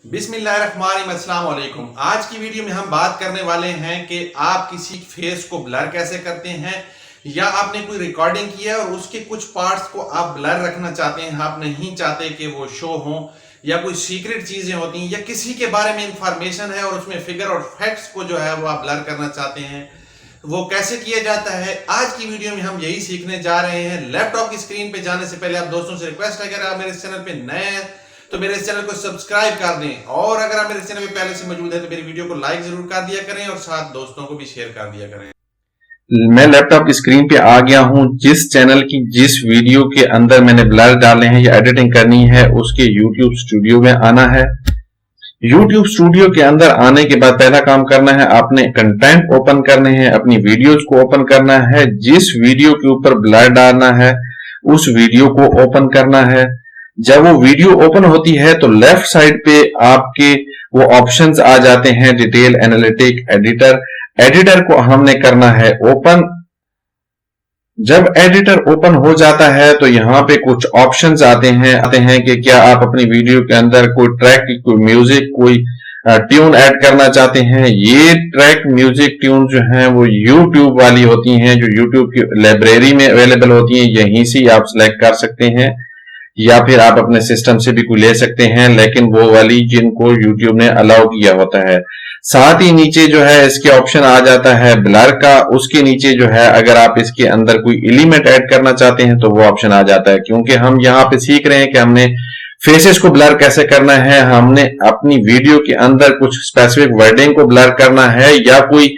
बिस्मिल्लाहिर्रहमानिर्रहीम, अस्सलाम वालेकुम। आज की वीडियो में हम बात करने वाले हैं कि आप किसी फेस को ब्लर कैसे करते हैं, या आपने कोई रिकॉर्डिंग की है और उसके कुछ पार्ट्स को आप ब्लर रखना चाहते हैं, आप नहीं चाहते कि वो शो हो, या कोई सीक्रेट चीजें होती हैं या किसी के बारे में इंफॉर्मेशन है और उसमें फिगर और फैक्ट्स को जो है वो आप ब्लर करना चाहते हैं, वो कैसे किया जाता है। आज की वीडियो में हम यही सीखने जा रहे हैं। लैपटॉप की स्क्रीन पे जाने से पहले आप दोस्तों से रिक्वेस्ट है, अगर आप मेरे चैनल पे नए हैं तो मेरे इस चैनल को सब्सक्राइब कर दें, और अगर आप मेरे चैनल पे पहले से मौजूद है तो मेरी वीडियो को लाइक जरूर कर दिया करें और साथ दोस्तों को भी शेयर कर दिया करें। मैं लैपटॉप की स्क्रीन पे आ गया हूं। जिस चैनल की जिस वीडियो के अंदर मैंने ब्लर डाले हैं या एडिटिंग करनी है उसके YouTube स्टूडियो में आना है। YouTube स्टूडियो के अंदर आने के बाद पहला काम करना है, आपने कंटेंट ओपन करने हैं, अपनी वीडियोस को ओपन करना है। जिस वीडियो के ऊपर ब्लर डालना है उस वीडियो को ओपन करना है। जब वो वीडियो ओपन होती है तो लेफ्ट साइड पे आपके वो ऑप्शंस आ जाते हैं, डिटेल, एनालिटिक, एडिटर। एडिटर को हमने करना है ओपन। जब एडिटर ओपन हो जाता है तो यहाँ पे कुछ ऑप्शंस आते हैं कि क्या आप अपनी वीडियो के अंदर कोई ट्रैक, कोई म्यूजिक, कोई ट्यून ऐड करना चाहते हैं। ये ट्रैक, म्यूजिक, ट्यून जो हैं वो YouTube वाली होती हैं, जो YouTube की लाइब्रेरी में अवेलेबल होती हैं। यहीं से आप सिलेक्ट कर सकते हैं, या फिर आप अपने सिस्टम से भी कोई ले सकते हैं, लेकिन वो वाली जिनको YouTube ने अलाउ किया होता है। साथ ही नीचे जो है इसके ऑप्शन आ जाता है ब्लर का। उसके नीचे जो है अगर आप इसके अंदर कोई एलिमेंट ऐड करना चाहते हैं तो वो ऑप्शन आ जाता है। क्योंकि हम यहाँ पे सीख रहे हैं कि हमने फेसेस को ब्लर कैसे करना है, हमने अपनी वीडियो के अंदर कुछ स्पेसिफिक वर्डिंग को ब्लर करना है, या कोई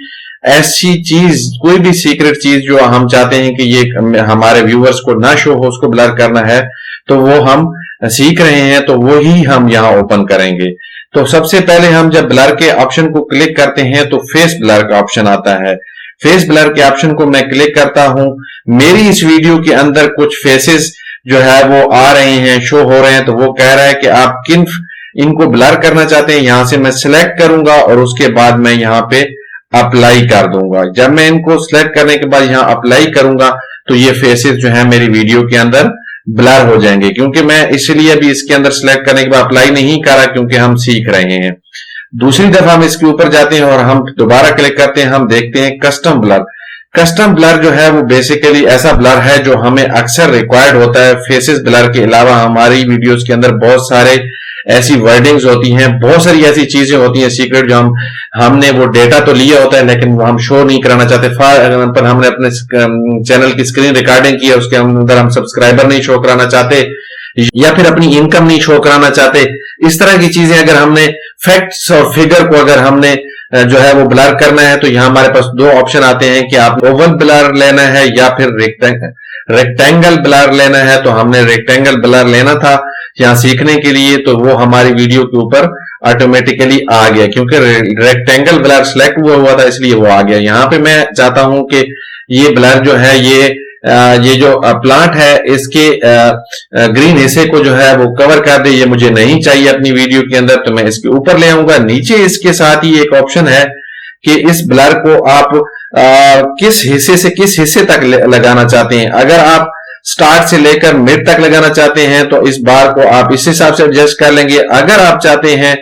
ऐसी चीज, कोई भी सीक्रेट चीज जो हम चाहते हैं कि ये हमारे व्यूअर्स को ना शो हो, उसको ब्लर करना है, तो वो हम सीख रहे हैं। तो वो ही हम यहाँ ओपन करेंगे। तो सबसे पहले हम जब ब्लर के ऑप्शन को क्लिक करते हैं तो फेस ब्लर का ऑप्शन आता है। फेस ब्लर के ऑप्शन को मैं क्लिक करता हूं। मेरी इस वीडियो के अंदर कुछ फेसेस जो है वो आ रहे हैं, शो हो रहे हैं, तो वो कह रहा है कि आप किन इनको ब्लर करना चाहते हैं। यहां से मैं सिलेक्ट करूंगा और उसके बाद मैं यहाँ पे अप्लाई कर दूंगा। जब मैं इनको सिलेक्ट करने के बाद यहाँ अप्लाई करूंगा तो ये फेसेस जो है मेरी वीडियो के अंदर ब्लर हो जाएंगे। क्योंकि मैं इसलिए अभी इसके अंदर सिलेक्ट करने के बाद अप्लाई नहीं करा, क्योंकि हम सीख रहे हैं। दूसरी दफा हम इसके ऊपर जाते हैं और हम दोबारा क्लिक करते हैं, हम देखते हैं कस्टम ब्लर। कस्टम ब्लर जो है वो बेसिकली ऐसा ब्लर है जो हमें अक्सर रिक्वायर्ड होता है। फेसेस ब्लर के अलावा हमारी वीडियोस के अंदर बहुत सारे ऐसी वर्डिंग्स होती हैं, बहुत सारी ऐसी चीजें होती हैं सीक्रेट, जो हमने वो डेटा तो लिया होता है लेकिन हम शो नहीं कराना चाहते। फॉर एग्जाम्पल, हमने अपने चैनल की स्क्रीन रिकॉर्डिंग की है, उसके अंदर हम सब्सक्राइबर नहीं शो कराना चाहते, या फिर अपनी इनकम नहीं शो कराना चाहते। इस तरह की चीजें अगर हमने फैक्ट्स और फिगर को अगर हमने जो है वो ब्लर करना है तो यहाँ हमारे पास दो ऑप्शन आते हैं कि आप ओवल ब्लर लेना है या फिर रेक्टेंगल ब्लर लेना है। तो हमने रेक्टेंगल ब्लर लेना था यहाँ सीखने के लिए, तो वो हमारी वीडियो के ऊपर ऑटोमेटिकली आ गया। क्योंकि रेक्टेंगल ब्लर सिलेक्ट हुआ था इसलिए वो आ गया। यहाँ पे मैं चाहता हूं कि ये ब्लर जो है ये जो प्लांट है इसके ग्रीन हिस्से को जो है वो कवर कर दे, ये मुझे नहीं चाहिए अपनी वीडियो के अंदर, तो मैं इसके ऊपर ले आऊंगा। नीचे इसके साथ ही एक ऑप्शन है कि इस ब्लर को आप किस हिस्से से किस हिस्से तक लगाना चाहते हैं। अगर आप स्टार्ट से लेकर मिड तक लगाना चाहते हैं तो इस बार को आप इस हिसाब से एडजस्ट कर लेंगे। अगर आप चाहते हैं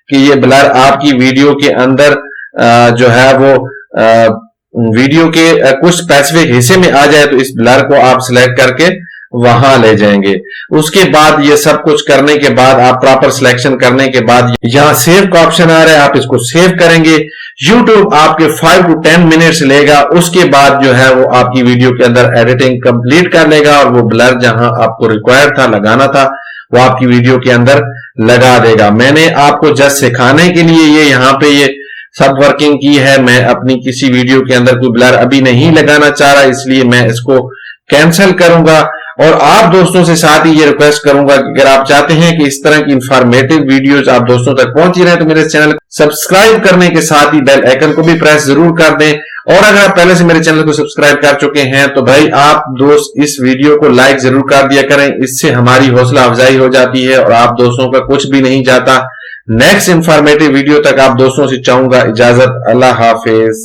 कि ये ब्लर आपकी वीडियो के अंदर जो है वो वीडियो के कुछ स्पेसिफिक हिस्से में आ जाए तो इस ब्लर को आप सिलेक्ट करके वहां ले जाएंगे। उसके बाद ये सब कुछ करने के बाद, आप प्रॉपर सिलेक्शन करने के बाद यहां सेव का ऑप्शन आ रहा है, आप इसको सेव करेंगे। YouTube आपके 5 to 10 मिनट्स लेगा। उसके बाद जो है वो आपकी वीडियो के अंदर एडिटिंग कंप्लीट कर लेगा और वो ब्लर जहां आपको रिक्वायर्ड था, लगाना था, वो आपकी वीडियो के अंदर लगा देगा। मैंने आपको जस्ट सिखाने के लिए ये यहाँ पे ये सब वर्किंग की है। मैं अपनी किसी वीडियो के अंदर कोई ब्लर अभी नहीं लगाना चाह रहा, इसलिए मैं इसको कैंसिल करूंगा। और आप दोस्तों से साथ ही ये रिक्वेस्ट करूंगा कि अगर आप चाहते हैं कि इस तरह की इंफॉर्मेटिव वीडियोस आप दोस्तों तक पहुंची रहे तो मेरे चैनल को सब्सक्राइब करने के साथ ही बेल आइकन को भी प्रेस जरूर कर दें। और अगर आप पहले से मेरे चैनल को सब्सक्राइब कर चुके हैं तो भाई आप दोस्त इस वीडियो को लाइक जरूर कर दिया करें, इससे हमारी हौसला अफजाई हो जाती है और आप दोस्तों का कुछ भी नहीं जाता। नेक्स्ट इंफॉर्मेटिव वीडियो तक आप दोस्तों से चाहूंगा इजाजत। अल्लाह हाफिज।